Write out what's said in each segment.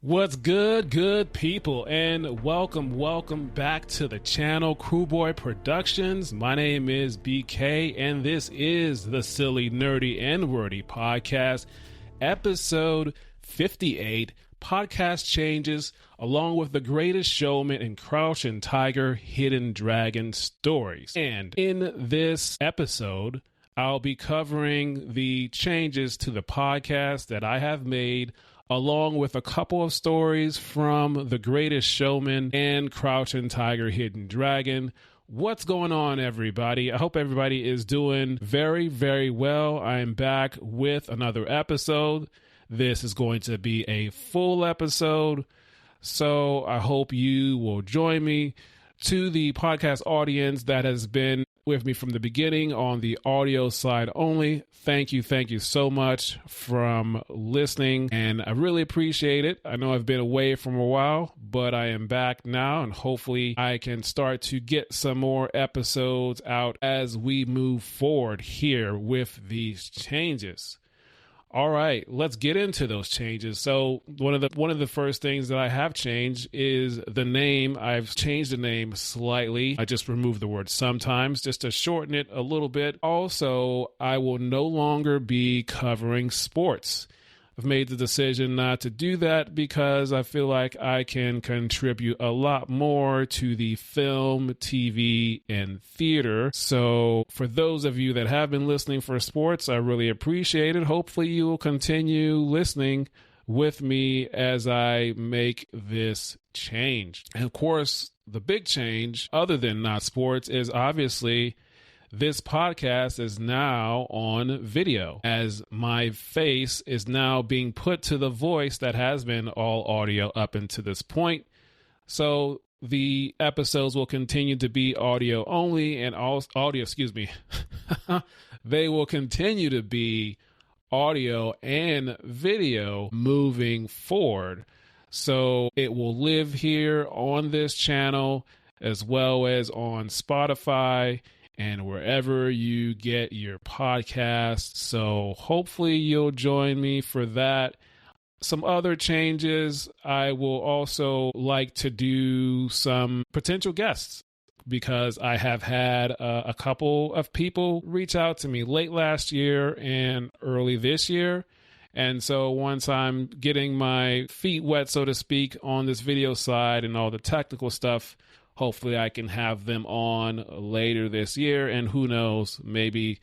What's good people, and welcome back to the channel, Crewboy Productions. My name is BK, and this is the Silly, Nerdy, and Wordy podcast, episode 58, Podcast Changes, along with The Greatest Showman and Crouching Tiger, Hidden Dragon stories. And in this episode, I'll be covering the changes to the podcast that I have made, along with a couple of stories from The Greatest Showman and Crouching Tiger, Hidden Dragon. What's going on, everybody? I hope everybody is doing very, very well. I am back with another episode. This is going to be a full episode, so I hope you will join me. To the podcast audience that has been with me from the beginning on the audio side only, thank you so much from listening, and I really appreciate it. I know I've been away from a while, but I am back now, and hopefully I can start to get some more episodes out as we move forward here with these changes. All right, let's get into those changes. So one of the first things that I have changed is the name. I've changed the name slightly. I just removed the word sometimes just to shorten it a little bit. Also, I will no longer be covering sports. I've made the decision not to do that because I feel like I can contribute a lot more to the film, TV, and theater. So for those of you that have been listening for sports, I really appreciate it. Hopefully you will continue listening with me as I make this change. And of course, the big change, other than not sports, is obviously this podcast is now on video, as my face is now being put to the voice that has been all audio up until this point. So the episodes will continue to be audio only, and they will continue to be audio and video moving forward. So it will live here on this channel as well as on Spotify and wherever you get your podcasts. So hopefully you'll join me for that. Some other changes, I will also like to do some potential guests, because I have had a couple of people reach out to me late last year and early this year. And so once I'm getting my feet wet, so to speak, on this video side and all the technical stuff, hopefully I can have them on later this year, and who knows, maybe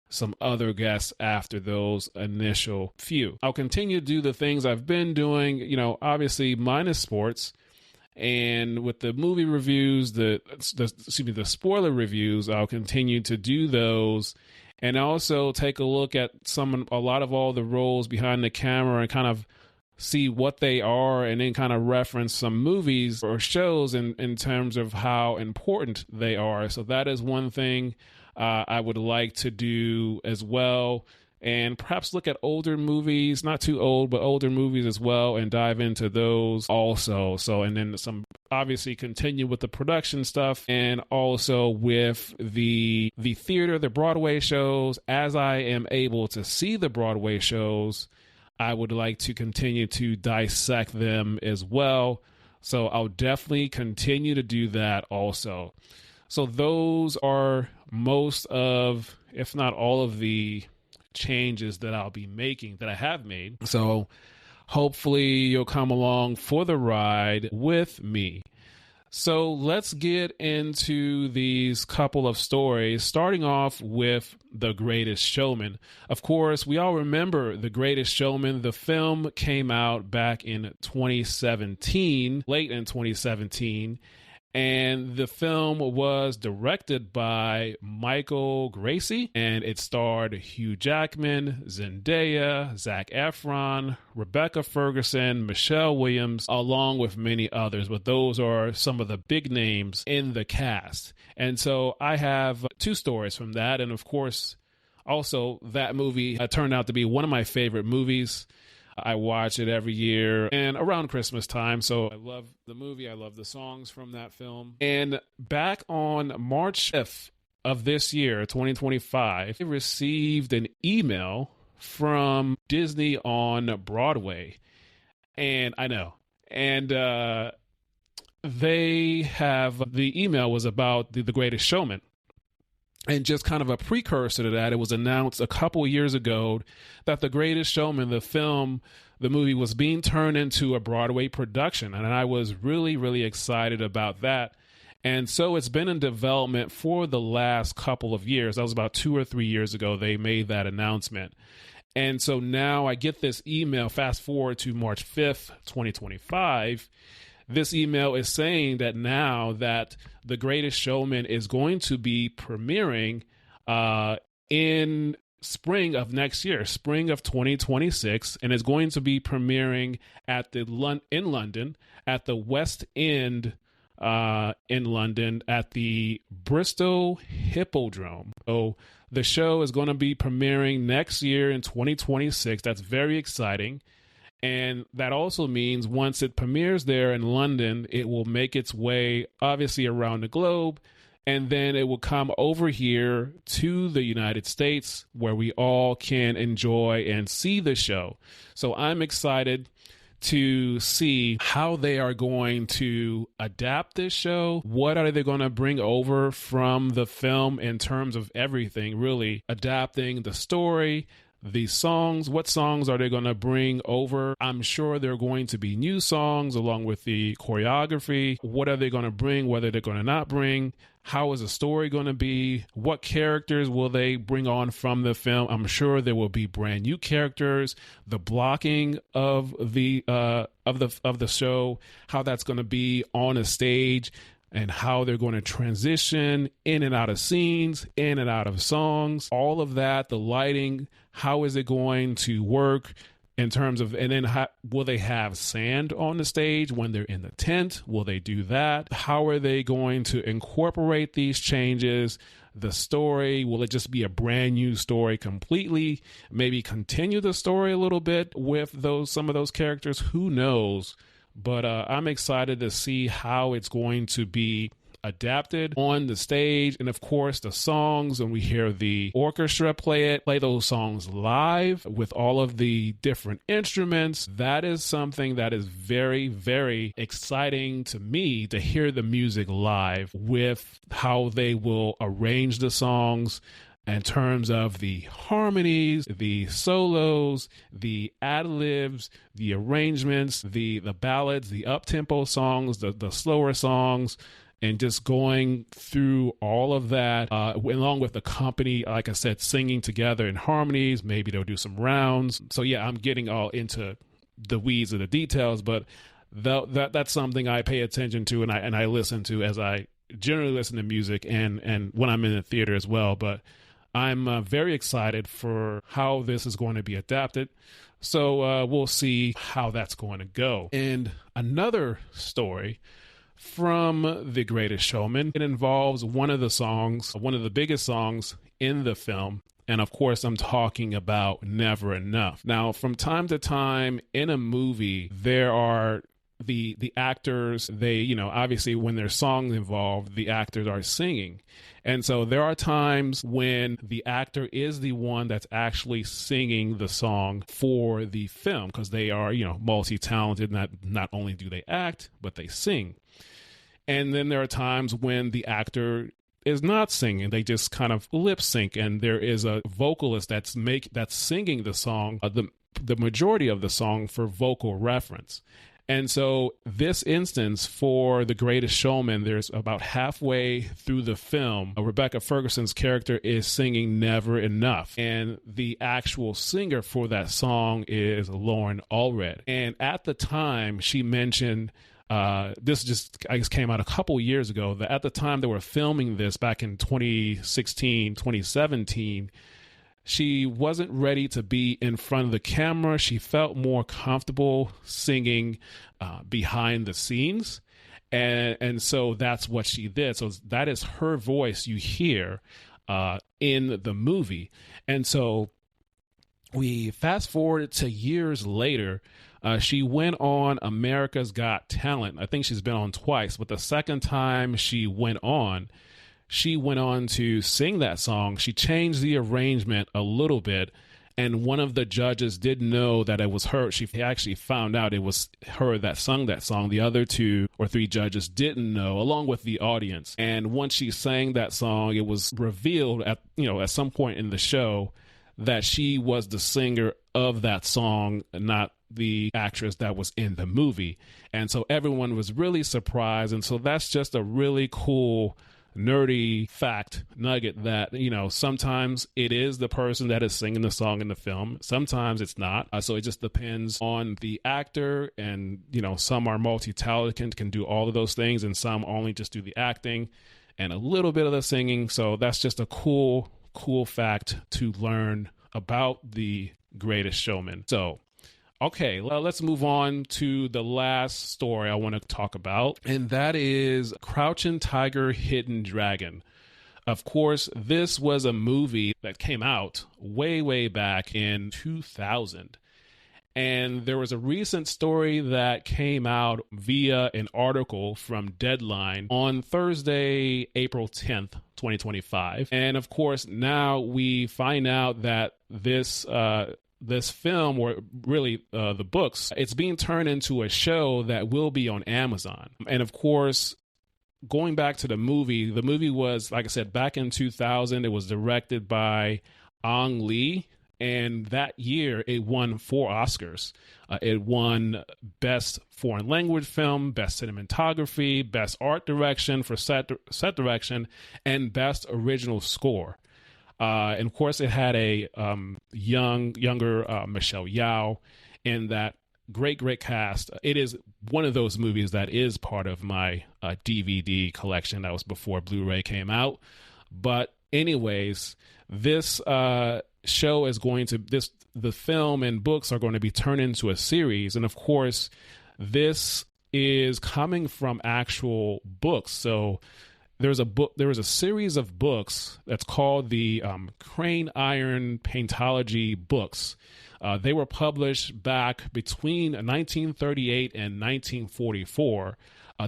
some other guests after those initial few. I'll continue to do the things I've been doing, obviously minus sports, and with the movie reviews, the spoiler reviews, I'll continue to do those, and also take a look at a lot of all the roles behind the camera and kind of see what they are, and then kind of reference some movies or shows in terms of how important they are. So that is one thing I would like to do as well, and perhaps look at older movies, not too old, but older movies as well, and dive into those also. So, and then obviously continue with the production stuff, and also with the theater, the Broadway shows. As I am able to see the Broadway shows, I would like to continue to dissect them as well. So I'll definitely continue to do that also. So those are most of, if not all of, the changes that I'll be making, that I have made. So hopefully you'll come along for the ride with me. So let's get into these couple of stories, starting off with The Greatest Showman. Of course, we all remember The Greatest Showman. The film came out back in 2017, late in 2017, and the film was directed by Michael Gracie, and it starred Hugh Jackman, Zendaya, Zac Efron, Rebecca Ferguson, Michelle Williams, along with many others, but those are some of the big names in the cast. And so I have two stories from that, and of course, also that movie turned out to be one of my favorite movies. I watch it every year and around Christmas time. So I love the movie. I love the songs from that film. And back on March 5th of this year, 2025, I received an email from Disney on Broadway. And I know And they have, the email was about the Greatest Showman. And just kind of a precursor to that, it was announced a couple of years ago that The Greatest Showman, the movie, was being turned into a Broadway production. And I was really, really excited about that. And so it's been in development for the last couple of years. That was about 2 or 3 years ago they made that announcement. And so now I get this email, fast forward to March 5th, 2025. This email is saying that now that The Greatest Showman is going to be premiering in spring of next year, spring of 2026, and is going to be premiering at in London at the West End in London at the Bristol Hippodrome. So the show is going to be premiering next year in 2026. That's very exciting. And that also means once it premieres there in London, it will make its way obviously around the globe. And then it will come over here to the United States where we all can enjoy and see the show. So I'm excited to see how they are going to adapt this show. What are they going to bring over from the film in terms of everything, really adapting the story, the songs. What songs are they going to bring over? I'm sure there are going to be new songs along with the choreography. What are they going to bring? What are they going to not bring? How is the story going to be? What characters will they bring on from the film? I'm sure there will be brand new characters. The blocking of the show, how that's going to be on a stage, and how they're going to transition in and out of scenes, in and out of songs, all of that, the lighting, how is it going to work in terms of, and then will they have sand on the stage when they're in the tent? Will they do that? How are they going to incorporate these changes? The story, will it just be a brand new story completely? Maybe continue the story a little bit with some of those characters? Who knows? But I'm excited to see how it's going to be adapted on the stage. And of course, the songs, when we hear the orchestra play those songs live with all of the different instruments, that is something that is very, very exciting to me, to hear the music live with how they will arrange the songs in terms of the harmonies, the solos, the ad-libs, the arrangements, the ballads, the up-tempo songs, the slower songs, and just going through all of that, along with the company, like I said, singing together in harmonies. Maybe they'll do some rounds. So yeah, I'm getting all into the weeds of the details, but that's something I pay attention to and I listen to, as I generally listen to music and when I'm in the theater as well. But I'm very excited for how this is going to be adapted. So we'll see how that's going to go. And another story from The Greatest Showman, it involves one of the biggest songs in the film. And of course, I'm talking about Never Enough. Now, from time to time in a movie, there are the actors, they, obviously when there's songs involved, the actors are singing. And so there are times when the actor is the one that's actually singing the song for the film, because they are, multi-talented. Not only do they act, but they sing. And then there are times when the actor is not singing. They just kind of lip sync, and there is a vocalist that's singing the song, the majority of the song, for vocal reference. And so this instance for The Greatest Showman, there's about halfway through the film, Rebecca Ferguson's character is singing Never Enough. And the actual singer for that song is Lauren Allred. And at the time, she mentioned, this just, I guess, came out a couple years ago, that at the time they were filming this back in 2016, 2017, she wasn't ready to be in front of the camera. She felt more comfortable singing behind the scenes. And so that's what she did. So that is her voice you hear in the movie. And so we fast forward to years later. She went on America's Got Talent. I think she's been on twice, but the second time she went on to sing that song. She changed the arrangement a little bit, And one of the judges didn't know that it was her. She actually found out it was her that sung that song. The other 2 or 3 judges didn't know, along with the audience. And once she sang that song, it was revealed at some point in the show that she was the singer of that song, not the actress that was in the movie. And so everyone was really surprised. And so that's just a really cool nerdy fact nugget that, sometimes it is the person that is singing the song in the film. Sometimes it's not. So it just depends on the actor. And, some are multi-talented, can do all of those things. And some only just do the acting and a little bit of the singing. So that's just a cool fact to learn about The Greatest Showman. So, okay, let's move on to the last story I want to talk about, and that is Crouching Tiger, Hidden Dragon. Of course, this was a movie that came out way back in 2000. And there was a recent story that came out via an article from Deadline on Thursday, April 10th, 2025. And of course, now we find out that this film, or really the books, it's being turned into a show that will be on Amazon. And of course, going back to the movie was, like I said, back in 2000. It was directed by Ang Lee. And that year, it won 4 Oscars. It won Best Foreign Language Film, Best Cinematography, Best Art Direction for set direction, and Best Original Score. And of course, it had a younger Michelle Yeoh in that great cast. It is one of those movies that is part of my DVD collection. That was before Blu-ray came out. But anyways, this show is the film and books are going to be turned into a series. And of course, this is coming from actual books. So there was a series of books that's called the Crane Iron Paintology books. They were published back between 1938 and 1944.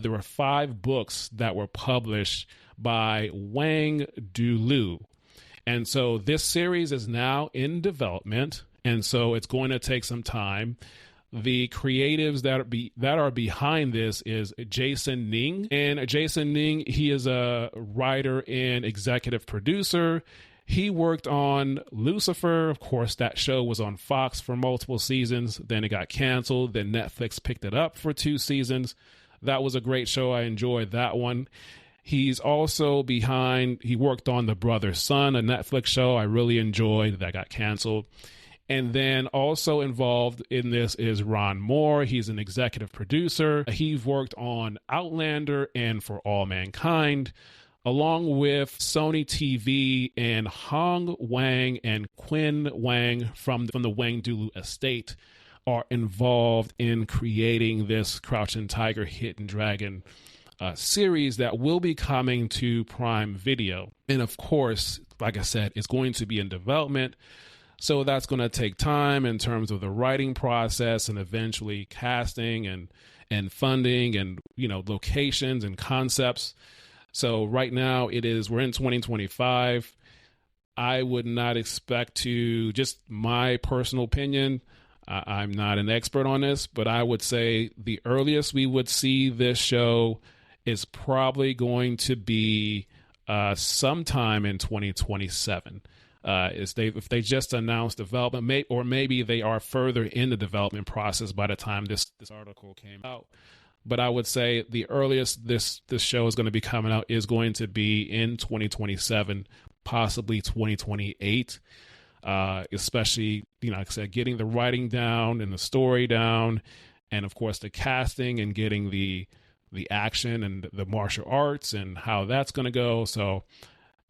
There were 5 books that were published by Wang Du. And so this series is now in development, and so it's going to take some time. The creatives that are behind this is Jason Ning. And Jason Ning, he is a writer and executive producer. He worked on Lucifer. Of course, that show was on Fox for multiple seasons. Then it got canceled. Then Netflix picked it up for 2 seasons. That was a great show. I enjoyed that one. He's also he worked on The Brother's Son, a Netflix show I really enjoyed that got canceled. And then also involved in this is Ron Moore. He's an executive producer. He's worked on Outlander and For All Mankind, along with Sony TV, and Hong Wang and Quinn Wang from the Wang Du estate are involved in creating this Crouching Tiger, Hidden Dragon series that will be coming to Prime Video. And of course, like I said, it's going to be in development. So that's going to take time in terms of the writing process and eventually casting and funding and, locations and concepts. So right now we're in 2025. I would not expect to, just my personal opinion, I'm not an expert on this, but I would say the earliest we would see this show is probably going to be sometime in 2027. If they just announced development, or maybe they are further in the development process by the time this article came out. But I would say the earliest this show is going to be coming out is going to be in 2027, possibly 2028. Especially, like I said, getting the writing down and the story down, and of course the casting and getting the action and the martial arts and how that's going to go. So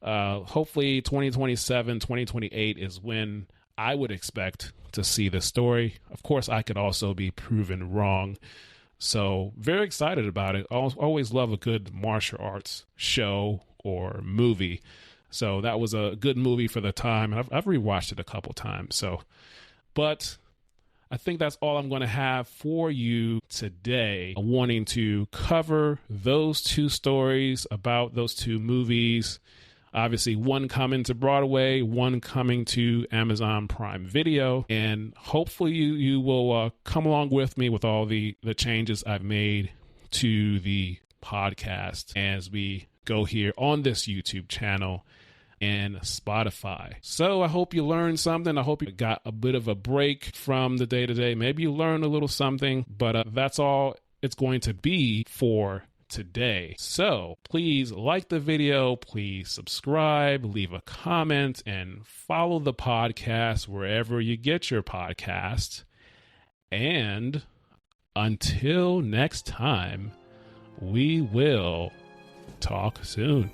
hopefully 2027, 2028 is when I would expect to see the story. Of course, I could also be proven wrong. So very excited about it. Always love a good martial arts show or movie. So that was a good movie for the time. I've rewatched it a couple times. But I think that's all I'm going to have for you today. Wanting to cover those 2 stories about those 2 movies. Obviously, one coming to Broadway, one coming to Amazon Prime Video, and hopefully you will come along with me with all the changes I've made to the podcast as we go here on this YouTube channel and Spotify. So I hope you learned something. I hope you got a bit of a break from the day-to-day. Maybe you learned a little something, but that's all it's going to be for today. So please like the video, please subscribe, leave a comment, and follow the podcast wherever you get your podcast. And until next time, we will talk soon.